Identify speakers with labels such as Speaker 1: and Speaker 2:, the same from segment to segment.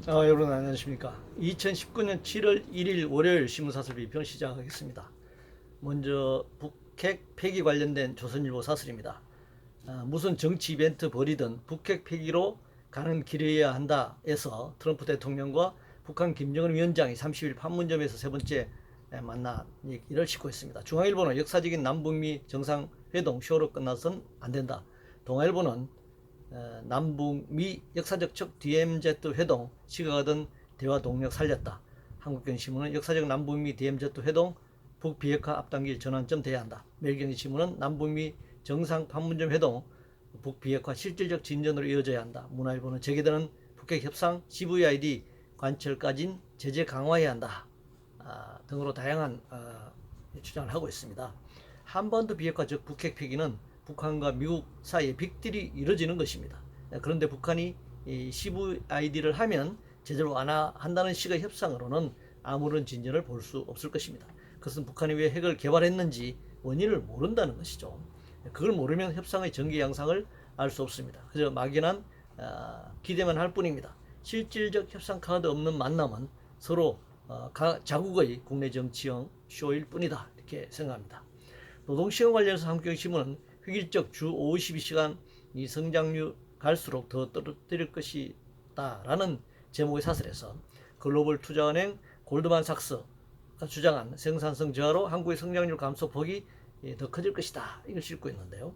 Speaker 1: 여러분 안녕하십니까. 2019년 7월 1일 월요일 신문사설 비평 시작하겠습니다. 먼저 북핵 폐기 관련된 조선일보 사설입니다. 무슨 정치 이벤트 벌이든 북핵 폐기로 가는 길이어야 한다 에서 트럼프 대통령과 북한 김정은 위원장이 30일 판문점에서 세 번째 만난 얘기를 싣고 있습니다. 중앙일보는 역사적인 남북미 정상회동 쇼로 끝나선 안 된다. 동아일보는 남북미 역사적 척 DMZ 회동 시각하던 대화 동력 살렸다. 한국경제신문은 역사적 남북미 DMZ 회동 북비핵화 앞당길 전환점 돼야 한다. 매일경제신문은 남북미 정상 판문점 회동 북비핵화 실질적 진전으로 이어져야 한다. 문화일보는 재개되는 북핵 협상 CVID 관철까진 제재 강화해야 한다. 등으로 다양한 주장을 하고 있습니다. 한반도 비핵화 즉 북핵 폐기는 북한과 미국 사이에 빅딜이 이루어지는 것입니다. 그런데 북한이 CVID를 하면 제재를 완화한다는 식의 협상으로는 아무런 진전을 볼 수 없을 것입니다. 그것은 북한이 왜 핵을 개발했는지 원인을 모른다는 것이죠. 그걸 모르면 협상의 전개 양상을 알 수 없습니다. 그저 막연한 기대만 할 뿐입니다. 실질적 협상 카드 없는 만남은 서로 자국의 국내 정치형 쇼일 뿐이다, 이렇게 생각합니다. 노동시간 관련해서 한국경제신문은 획일적 주 52시간 이 성장률 갈수록 더 떨어뜨릴 것이다 라는 제목의 사설에서 글로벌 투자은행 골드만삭스가 주장한 생산성 저하로 한국의 성장률 감소 폭이 더 커질 것이다, 이걸 싣고 있는데요.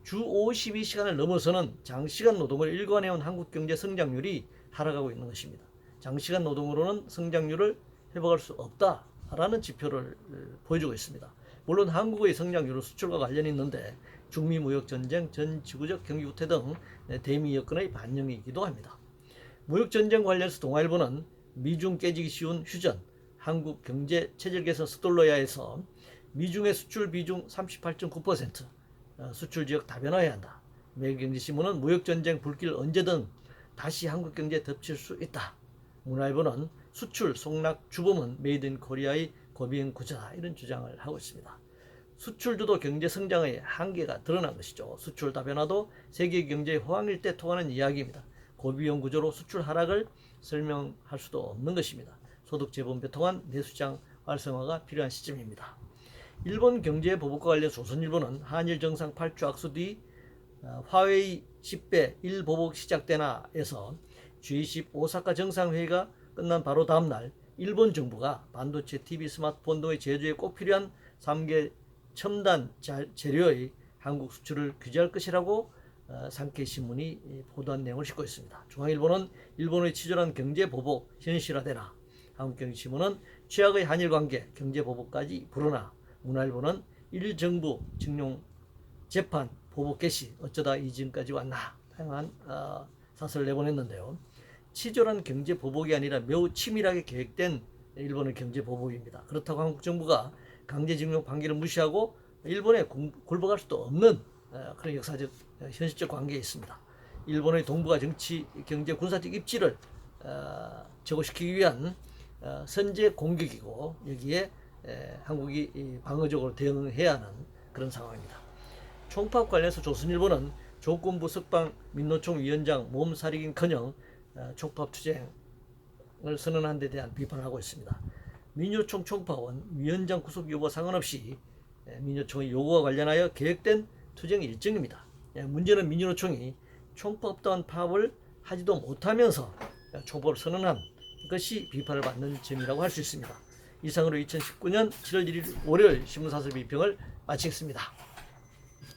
Speaker 1: 주 52시간을 넘어서는 장시간 노동을 일관해온 한국 경제 성장률이 하락하고 있는 것입니다. 장시간 노동으로는 성장률을 회복할 수 없다라는 지표를 보여주고 있습니다. 물론 한국의 성장률은 수출과 관련이 있는데 중미 무역 전쟁, 전 지구적 경기 후퇴 등 대미 여건의 반영이기도 합니다. 무역 전쟁 관련해서 동아일보는 미중 깨지기 쉬운 휴전, 한국 경제 체질 개선 서둘러야해서 미중의 수출 비중 38.9%, 수출 지역 다변화해야 한다. 매일경제신문은 무역 전쟁 불길 언제든 다시 한국 경제에 덮칠 수 있다. 문화일보는 수출 속락 주범은 메이드 인 코리아의 고비행 구조다, 이런 주장을 하고 있습니다. 수출 주도 경제 성장의 한계가 드러난 것이죠. 수출 다변화도 세계 경제의 호황일 때 통하는 이야기입니다. 고비용 구조로 수출 하락을 설명할 수도 없는 것입니다. 소득 재분배 통한 내수장 활성화가 필요한 시점입니다. 일본 경제 보복과 관련 조선일보는 한일 정상 8주 악수 뒤 화웨이 10배 1보복 시작되나에서 G20 오사카 정상회의가 끝난 바로 다음날 일본 정부가 반도체, TV, 스마트폰 등의 제조에 꼭 필요한 3개 첨단 재료의 한국 수출을 규제할 것이라고 산케이신문이 보도한 내용을 싣고 있습니다. 중앙일보는 일본의 치졸한 경제 보복 현실화되나, 한국경제신문은 최악의 한일 관계 경제 보복까지 불어나, 문화일보는 일 정부 징용 재판 보복 개시 어쩌다 이진까지 왔나, 다양한 사설을 내보냈는데요. 치졸한 경제 보복이 아니라 매우 치밀하게 계획된 일본의 경제 보복입니다. 그렇다고 한국 정부가 강제징용 판결을 무시하고 일본에 굴복할 수도 없는 그런 역사적 현실적 관계에 있습니다. 일본의 동북아 정치, 경제, 군사적 입지를 제고시키기 위한 선제 공격이고, 여기에 한국이 방어적으로 대응해야 하는 그런 상황입니다. 총파업 관련해서 조선일보는 조건부 석방 민노총 위원장 몸살이긴커녕 총파업 투쟁을 선언한 데 대한 비판을 하고 있습니다. 민노총 총파업은 위원장 구속 여부와 상관없이 민노총의 요구와 관련하여 계획된 투쟁 일정입니다. 문제는 민노총이 총파업 또한 파업을 하지도 못하면서 총파업을 선언한 것이 비판을 받는 점이라고 할 수 있습니다. 이상으로 2019년 7월 1일 월요일 신문사설 비평을 마치겠습니다.